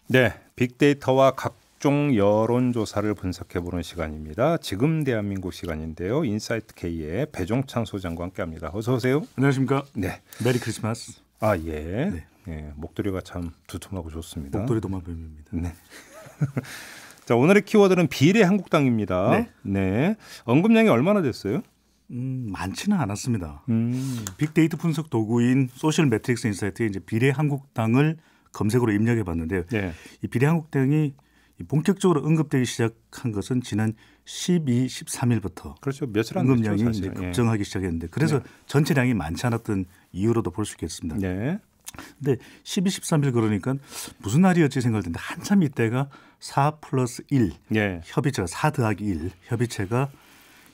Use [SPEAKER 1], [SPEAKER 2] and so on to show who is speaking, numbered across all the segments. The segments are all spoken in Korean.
[SPEAKER 1] 네, 빅데이터와 각종 여론조사를 분석해보는 시간입니다. 지금 대한민국 시간인데요. 인사이트 K의 배종찬 소장과 함께합니다. 어서 오세요.
[SPEAKER 2] 안녕하십니까.
[SPEAKER 1] 네,
[SPEAKER 2] 메리 크리스마스.
[SPEAKER 1] 아 예.
[SPEAKER 2] 네.
[SPEAKER 1] 예, 목도리가 참 두툼하고 좋습니다.
[SPEAKER 2] 목도리 도마뱀입니다.
[SPEAKER 1] 네. 자, 오늘의 키워드는 비례 한국당입니다.
[SPEAKER 2] 네.
[SPEAKER 1] 네. 언급량이 얼마나 됐어요?
[SPEAKER 2] 많지는 않았습니다. 빅데이터 분석 도구인 소셜 매트릭스 인사이트에 이제 비례 한국당을 검색으로 입력해 봤는데요.
[SPEAKER 1] 네.
[SPEAKER 2] 이 비례 한국당이 본격적으로 언급되기 시작한 것은 지난 12, 13일부터
[SPEAKER 1] 그렇죠. 며칠 안 됐죠,
[SPEAKER 2] 언급량이
[SPEAKER 1] 사실.
[SPEAKER 2] 이제 급증하기 시작했는데 그래서 전체량이 많지 않았던 이유로도 볼 수 있겠습니다.
[SPEAKER 1] 네.
[SPEAKER 2] 근데 12, 13일 그러니까 무슨 날이었지 생각했는데 한참 이때가 4+1
[SPEAKER 1] 네.
[SPEAKER 2] 협의체가 4 더하기 1 협의체가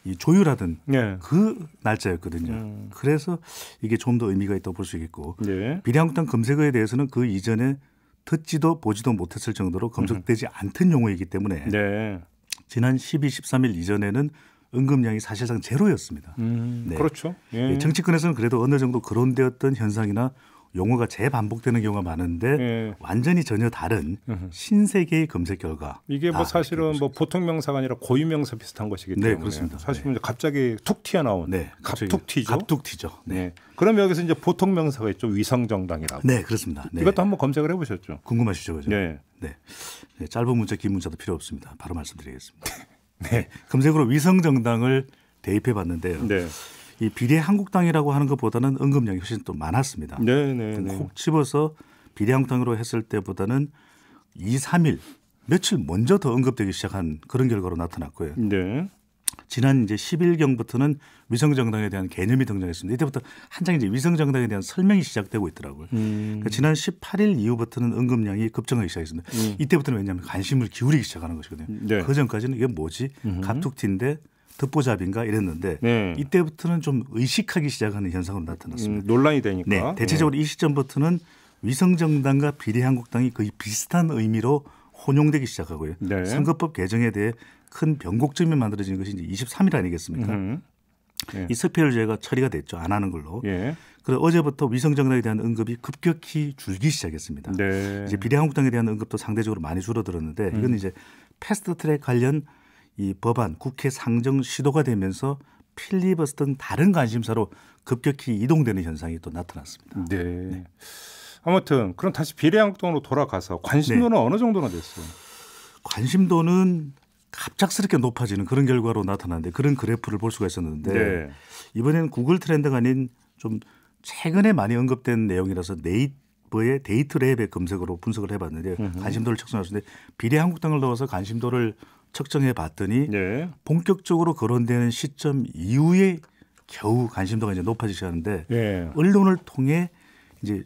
[SPEAKER 2] 이 조율하던
[SPEAKER 1] 네.
[SPEAKER 2] 그 날짜였거든요. 그래서 이게 좀 더 의미가 있다고 볼 수 있겠고
[SPEAKER 1] 네.
[SPEAKER 2] 비례한국당 검색어에 대해서는 그 이전에 듣지도 보지도 못했을 정도로 검색되지 않던 용어이기 때문에
[SPEAKER 1] 네.
[SPEAKER 2] 지난 12, 13일 이전에는 언급량이 사실상 제로였습니다. 네.
[SPEAKER 1] 그렇죠. 예.
[SPEAKER 2] 정치권에서는 그래도 어느 정도 거론되었던 현상이나 용어가 재반복되는 경우가 많은데
[SPEAKER 1] 예.
[SPEAKER 2] 완전히 전혀 다른 신세계의 검색 결과.
[SPEAKER 1] 이게 뭐 사실은 뭐 보통 명사가 아니라 고유 명사 비슷한 것이기 때문에
[SPEAKER 2] 네, 그렇습니다.
[SPEAKER 1] 사실 은 갑자기 툭 튀어나온
[SPEAKER 2] 네,
[SPEAKER 1] 갑툭 튀죠.
[SPEAKER 2] 갑툭 튀죠. 네.
[SPEAKER 1] 네. 그럼 여기서 이제 보통 명사가 있죠. 위성 정당이라고.
[SPEAKER 2] 네, 그렇습니다. 네.
[SPEAKER 1] 이것도 한번 검색을 해보셨죠?
[SPEAKER 2] 궁금하시죠, 그죠?
[SPEAKER 1] 네.
[SPEAKER 2] 네. 네, 짧은 문자, 긴 문자도 필요 없습니다. 바로 말씀드리겠습니다. 네. 검색으로 위성 정당을 대입해 봤는데요.
[SPEAKER 1] 네.
[SPEAKER 2] 이 비례 한국당이라고 하는 것보다는 언급량이 훨씬 또 많았습니다.
[SPEAKER 1] 네, 네, 네.
[SPEAKER 2] 콕 집어서 비례 한국당으로 했을 때보다는 2, 3일 며칠 먼저 더 언급되기 시작한 그런 결과로 나타났고요.
[SPEAKER 1] 네.
[SPEAKER 2] 지난 이제 10일경부터는 위성 정당에 대한 개념이 등장했습니다. 이때부터 한창 이제 위성 정당에 대한 설명이 시작되고 있더라고요. 그러니까 지난 18일 이후부터는 언급량이 급증하기 시작했습니다. 이때부터는 왜냐하면 관심을 기울이기 시작하는 것이거든요.
[SPEAKER 1] 네.
[SPEAKER 2] 그 전까지는 이게 뭐지? 갑툭튀인데 듣보잡인가 이랬는데
[SPEAKER 1] 네.
[SPEAKER 2] 이때부터는 좀 의식하기 시작하는 현상으로 나타났습니다.
[SPEAKER 1] 논란이 되니까.
[SPEAKER 2] 네, 대체적으로 이 시점부터는 위성 정당과 비례 한국당이 거의 비슷한 의미로 혼용되기 시작하고요.
[SPEAKER 1] 네.
[SPEAKER 2] 선거법 개정에 대해 큰 변곡점이 만들어진 것이 이제 23일 아니겠습니까?
[SPEAKER 1] 네.
[SPEAKER 2] 이 스피어제가 처리가 됐죠. 안 하는 걸로.
[SPEAKER 1] 예.
[SPEAKER 2] 그래서 어제부터 위성 정당에 대한 언급이 급격히 줄기 시작했습니다.
[SPEAKER 1] 네.
[SPEAKER 2] 이제 비례 한국당에 대한 언급도 상대적으로 많이 줄어들었는데 이건 이제 패스트트랙 관련 이 법안 국회 상정 시도가 되면서 필리버스 등 다른 관심사로 급격히 이동되는 현상이 또 나타났습니다.
[SPEAKER 1] 네. 아무튼 그럼 다시 비례한국당으로 돌아가서 관심도는 어느 정도나 됐어요?
[SPEAKER 2] 관심도는 갑작스럽게 높아지는 그런 결과로 나타났는데 그런 그래프를 볼 수가 있었는데
[SPEAKER 1] 네.
[SPEAKER 2] 이번에는 구글 트렌드가 아닌 좀 최근에 많이 언급된 내용이라서 네이버의 데이트랩의 검색으로 분석을 해봤는데 관심도를 측정할 수 있는데 비례 한국당을 넣어서 관심도를 측정해 봤더니
[SPEAKER 1] 네.
[SPEAKER 2] 본격적으로 거론되는 시점 이후에 겨우 관심도가 이제 높아지기 시작하는데
[SPEAKER 1] 네.
[SPEAKER 2] 언론을 통해 이제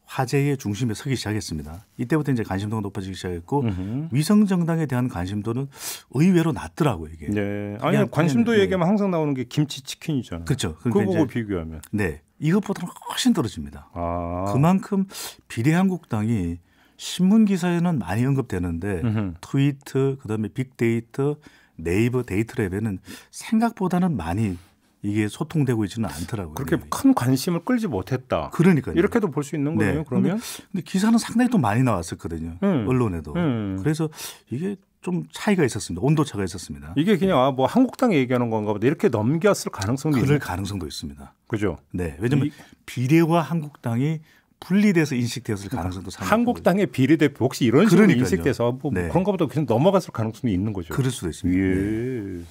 [SPEAKER 2] 화제의 중심에 서기 시작했습니다. 이때부터 이제 관심도가 높아지기 시작했고 위성 정당에 대한 관심도는 의외로 낮더라고요 이게.
[SPEAKER 1] 네. 아니 관심도
[SPEAKER 2] 네.
[SPEAKER 1] 얘기하면 항상 나오는 게 김치 치킨이잖아요.
[SPEAKER 2] 그렇죠.
[SPEAKER 1] 그거 보고 비교하면.
[SPEAKER 2] 네, 이것보다는 훨씬 떨어집니다.
[SPEAKER 1] 아.
[SPEAKER 2] 그만큼 비례 한국당이 신문 기사에는 많이 언급되는데 트위터, 그다음에 빅데이터, 네이버 데이트랩에는 생각보다는 많이 이게 소통되고 있지는 않더라고요.
[SPEAKER 1] 그렇게 큰 관심을 끌지 못했다.
[SPEAKER 2] 그러니까요.
[SPEAKER 1] 이렇게도 볼 수 있는 거예요.
[SPEAKER 2] 네.
[SPEAKER 1] 그러면
[SPEAKER 2] 근데 기사는 상당히 또 많이 나왔었거든요. 언론에도. 그래서 이게 좀 차이가 있었습니다. 온도 차가 있었습니다.
[SPEAKER 1] 이게 그냥 뭐 한국당 얘기하는 건가 보다 이렇게 넘겼을 가능성도
[SPEAKER 2] 그럴
[SPEAKER 1] 있는.
[SPEAKER 2] 가능성도 있습니다.
[SPEAKER 1] 그죠?
[SPEAKER 2] 네. 왜냐하면 비례와 한국당이 분리돼서 인식되었을 가능성도 상당히
[SPEAKER 1] 한국당의 비례대표 혹시 이런 식으로
[SPEAKER 2] 그러니까요.
[SPEAKER 1] 인식돼서 뭐
[SPEAKER 2] 네.
[SPEAKER 1] 그런가 보다 그냥 넘어갔을 가능성이 있는 거죠.
[SPEAKER 2] 그럴 수도 있습니다.
[SPEAKER 1] 예.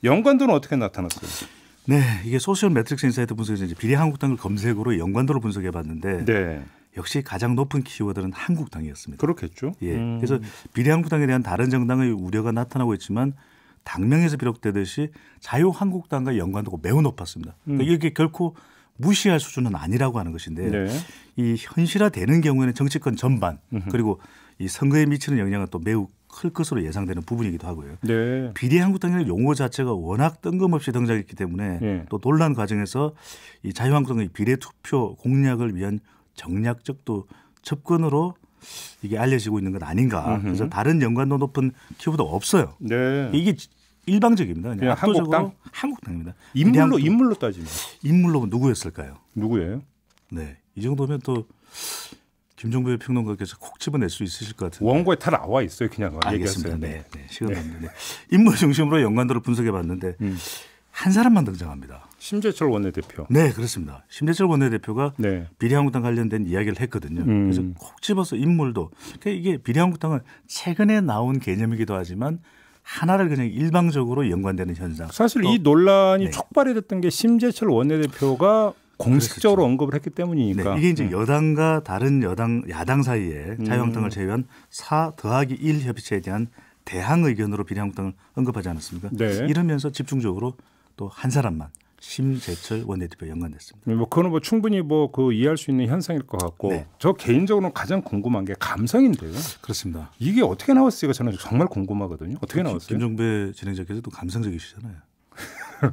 [SPEAKER 1] 연관도는 어떻게 나타났어요?
[SPEAKER 2] 네, 이게 소셜 매트릭스 인사이트 분석에서 이제 비례 한국당을 검색으로 연관도를 분석해 봤는데
[SPEAKER 1] 네.
[SPEAKER 2] 역시 가장 높은 키워드는 한국당이었습니다.
[SPEAKER 1] 그렇겠죠.
[SPEAKER 2] 예. 그래서 비례 한국당에 대한 다른 정당의 우려가 나타나고 있지만 당명에서 비롯되듯이 자유한국당과 연관도가 매우 높았습니다. 그러니까 이게 결코 무시할 수준은 아니라고 하는 것인데
[SPEAKER 1] 네.
[SPEAKER 2] 이 현실화되는 경우에는 정치권 전반 그리고 이 선거에 미치는 영향은 또 매우 클 것으로 예상되는 부분이기도 하고요.
[SPEAKER 1] 네.
[SPEAKER 2] 비례 한국당이라는 용어 자체가 워낙 뜬금없이 등장했기 때문에
[SPEAKER 1] 네.
[SPEAKER 2] 또 논란 과정에서 이 자유한국당의 비례 투표 공략을 위한 정략적 또 접근으로 이게 알려지고 있는 건 아닌가. 그래서 다른 연관도 높은 키워드 없어요.
[SPEAKER 1] 네.
[SPEAKER 2] 이게 일방적입니다.
[SPEAKER 1] 그냥 한국당?
[SPEAKER 2] 한국당입니다.
[SPEAKER 1] 인물로 따지면
[SPEAKER 2] 인물로 누구였을까요?
[SPEAKER 1] 누구예요?
[SPEAKER 2] 네, 이 정도면 또 김종배 평론가께서 콕 집어낼 수 있으실 것 같은데.
[SPEAKER 1] 원고에 다 나와 있어요. 그냥
[SPEAKER 2] 알겠습니다.
[SPEAKER 1] 얘기했어요.
[SPEAKER 2] 네, 네. 시간 없는데 인물 중심으로 연관도를 분석해봤는데 한 사람만 등장합니다.
[SPEAKER 1] 심재철 원내대표.
[SPEAKER 2] 네, 그렇습니다. 심재철 원내대표가
[SPEAKER 1] 네.
[SPEAKER 2] 비례한국당 관련된 이야기를 했거든요. 그래서 콕 집어서 인물도 그러니까 이게 비례한국당은 최근에 나온 개념이기도 하지만 하나를 그냥 일방적으로 연관되는 현상.
[SPEAKER 1] 사실 이 논란이
[SPEAKER 2] 네.
[SPEAKER 1] 촉발이 됐던 게 심재철 원내대표가 공식적으로 언급을 했기 때문이니까.
[SPEAKER 2] 네, 이게 이제 여당과 다른 야당 사이에 자유한국당을 제외한 4+1 협의체에 대한 대항 의견으로 비례한국당을 언급하지 않았습니까?
[SPEAKER 1] 네.
[SPEAKER 2] 이러면서 집중적으로 또 한 사람만 심재철 원내대표 연관됐습니다.
[SPEAKER 1] 뭐 그거는 뭐 충분히 뭐 그 이해할 수 있는 현상일 것 같고
[SPEAKER 2] 네.
[SPEAKER 1] 저 개인적으로는 가장 궁금한 게 감성인데요.
[SPEAKER 2] 그렇습니다.
[SPEAKER 1] 이게 어떻게 나왔을까 저는 정말 궁금하거든요. 어떻게 나왔어요?
[SPEAKER 2] 김종배 진행자께서도 감성적이시잖아요.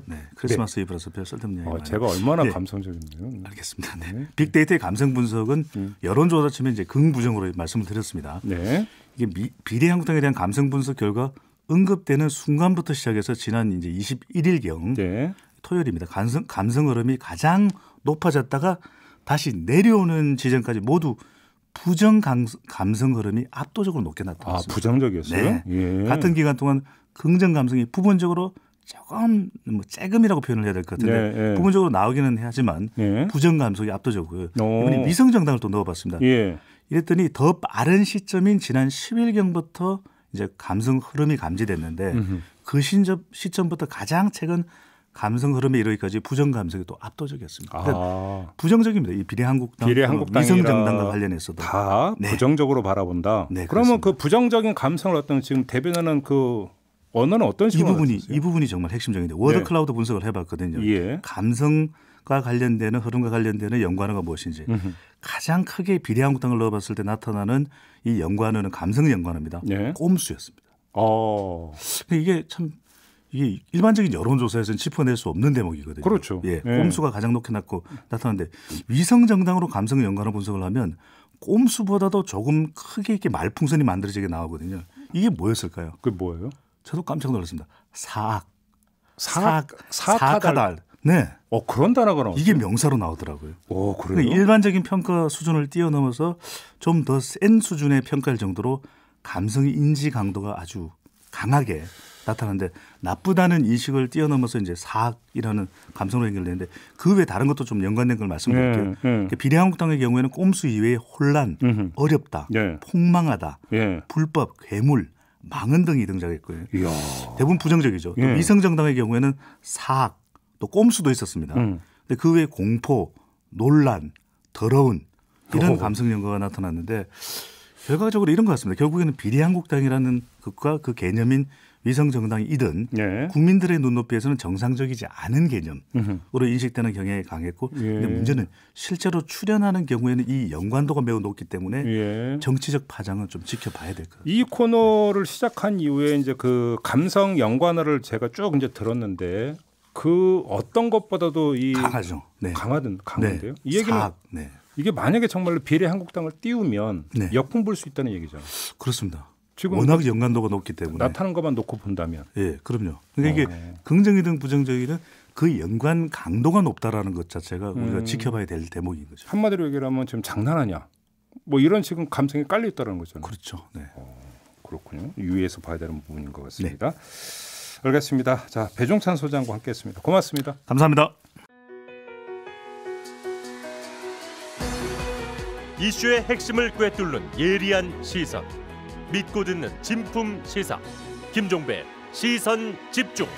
[SPEAKER 2] 네, 크리스마스 이브라서 별 쓸데없는 얘기 많이
[SPEAKER 1] 제가 얼마나
[SPEAKER 2] 네.
[SPEAKER 1] 감성적인데요.
[SPEAKER 2] 알겠습니다. 네. 빅데이터의 감성 분석은 여론조사 치면 이제 긍부정으로 말씀을 드렸습니다.
[SPEAKER 1] 네.
[SPEAKER 2] 이게 비례한국당에 대한 감성 분석 결과 언급되는 순간부터 시작해서 지난 이제 21일경
[SPEAKER 1] 네.
[SPEAKER 2] 토요일입니다. 감성 흐름이 가장 높아졌다가 다시 내려오는 지점까지 모두 부정 감성 흐름이 압도적으로 높게 나타났습니다.
[SPEAKER 1] 부정적이었어요?
[SPEAKER 2] 네.
[SPEAKER 1] 예.
[SPEAKER 2] 같은 기간 동안 긍정 감성이 부분적으로 조금 뭐 쬐금이라고 표현을 해야 될 것 같은데
[SPEAKER 1] 네, 네.
[SPEAKER 2] 부분적으로 나오기는 하지만
[SPEAKER 1] 예.
[SPEAKER 2] 부정 감성이 압도적이고요.
[SPEAKER 1] 오.
[SPEAKER 2] 이번에 위성 정당을 또 넣어봤습니다.
[SPEAKER 1] 예.
[SPEAKER 2] 이랬더니 더 빠른 시점인 지난 10일경부터 이제 감성 흐름이 감지됐는데 그 시점부터 가장 최근 감성 흐름에 이르기까지 부정 감성이 또 압도적이었습니다. 그러니까 부정적입니다. 이 비례한국당, 위성 정당과 관련해서도
[SPEAKER 1] 다
[SPEAKER 2] 네.
[SPEAKER 1] 부정적으로 바라본다.
[SPEAKER 2] 네,
[SPEAKER 1] 그러면
[SPEAKER 2] 그렇습니다.
[SPEAKER 1] 그 부정적인 감성을 어떤 지금 대변하는 그 언어는 어떤 식으로
[SPEAKER 2] 이 부분이 정말 핵심적인데 워드 클라우드 분석을 해봤거든요.
[SPEAKER 1] 예.
[SPEAKER 2] 감성과 관련되는 흐름과 관련되는 연관어가 무엇인지 가장 크게 비례한국당을 넣어봤을 때 나타나는 이 연관어는 감성 연관어입니다.
[SPEAKER 1] 네.
[SPEAKER 2] 꼼수였습니다.
[SPEAKER 1] 그러니까
[SPEAKER 2] 이게 일반적인 여론조사에서는 짚어낼 수 없는 대목이거든요.
[SPEAKER 1] 그렇죠.
[SPEAKER 2] 예,
[SPEAKER 1] 예.
[SPEAKER 2] 꼼수가 가장 높게 나타나는데 위성 정당으로 감성 연관어 분석을 하면 꼼수보다도 조금 크게 이렇게 말풍선이 만들어지게 나오거든요. 이게 뭐였을까요?
[SPEAKER 1] 그게 뭐예요?
[SPEAKER 2] 저도 깜짝 놀랐습니다.
[SPEAKER 1] 사악하다.
[SPEAKER 2] 사악하다. 네.
[SPEAKER 1] 그런 단어가 나왔어요.
[SPEAKER 2] 이게 명사로 나오더라고요.
[SPEAKER 1] 그래요?
[SPEAKER 2] 그러니까 일반적인 평가 수준을 뛰어넘어서 좀 더 센 수준의 평가일 정도로 감성의 인지 강도가 아주 강하게 나타나는데 나쁘다는 인식을 뛰어넘어서 이제 사악이라는 감성으로 연결되는데 그 외에 다른 것도 좀 연관된 걸 말씀드릴게요. 그러니까 비례한국당의 경우에는 꼼수 이외에 혼란, 어렵다, 폭망하다, 불법, 괴물, 망언 등이 등장했고요.
[SPEAKER 1] 이야.
[SPEAKER 2] 대부분 부정적이죠. 또 위성정당의 경우에는 사악, 또 꼼수도 있었습니다. 근데 그 외에 공포, 논란, 더러운 이런 감성 연관가 나타났는데 결과적으로 이런 것 같습니다. 결국에는 비례한국당이라는 것과 그 개념인 위성정당이든 국민들의 눈높이에서는 정상적이지 않은 개념으로 인식되는 경향이 강했고 근데 문제는 실제로 출연하는 경우에는 이 연관도가 매우 높기 때문에 정치적 파장은 좀 지켜봐야 될 것 같아요.
[SPEAKER 1] 이 코너를 시작한 이후에 이제 그 감성 연관어를 제가 쭉 이제 들었는데 그 어떤 것보다도 이
[SPEAKER 2] 강하죠. 네.
[SPEAKER 1] 강한데요.
[SPEAKER 2] 네.
[SPEAKER 1] 이 얘기는
[SPEAKER 2] 네.
[SPEAKER 1] 이게 만약에 정말로 비례한국당을 띄우면 역풍 불 수 있다는 얘기죠.
[SPEAKER 2] 그렇습니다.
[SPEAKER 1] 지금
[SPEAKER 2] 워낙 연관도가 높기 때문에
[SPEAKER 1] 나타난 것만 놓고 본다면.
[SPEAKER 2] 예, 그럼요. 그러니까 이게 긍정이든 부정적이든 그 연관 강도가 높다라는 것 자체가 우리가 지켜봐야 될 대목인 거죠.
[SPEAKER 1] 한마디로 얘기하면 지금 장난하냐? 뭐 이런 지금 감성이 깔려 있다는 거잖아요.
[SPEAKER 2] 그렇죠. 네.
[SPEAKER 1] 그렇군요. 유의해서 봐야 되는 부분인 것 같습니다. 알겠습니다. 자, 배종찬 소장과 함께했습니다. 고맙습니다.
[SPEAKER 2] 감사합니다.
[SPEAKER 3] 이슈의 핵심을 꿰뚫는 예리한 시선, 믿고 듣는 진품 시사 김종배 시선 집중.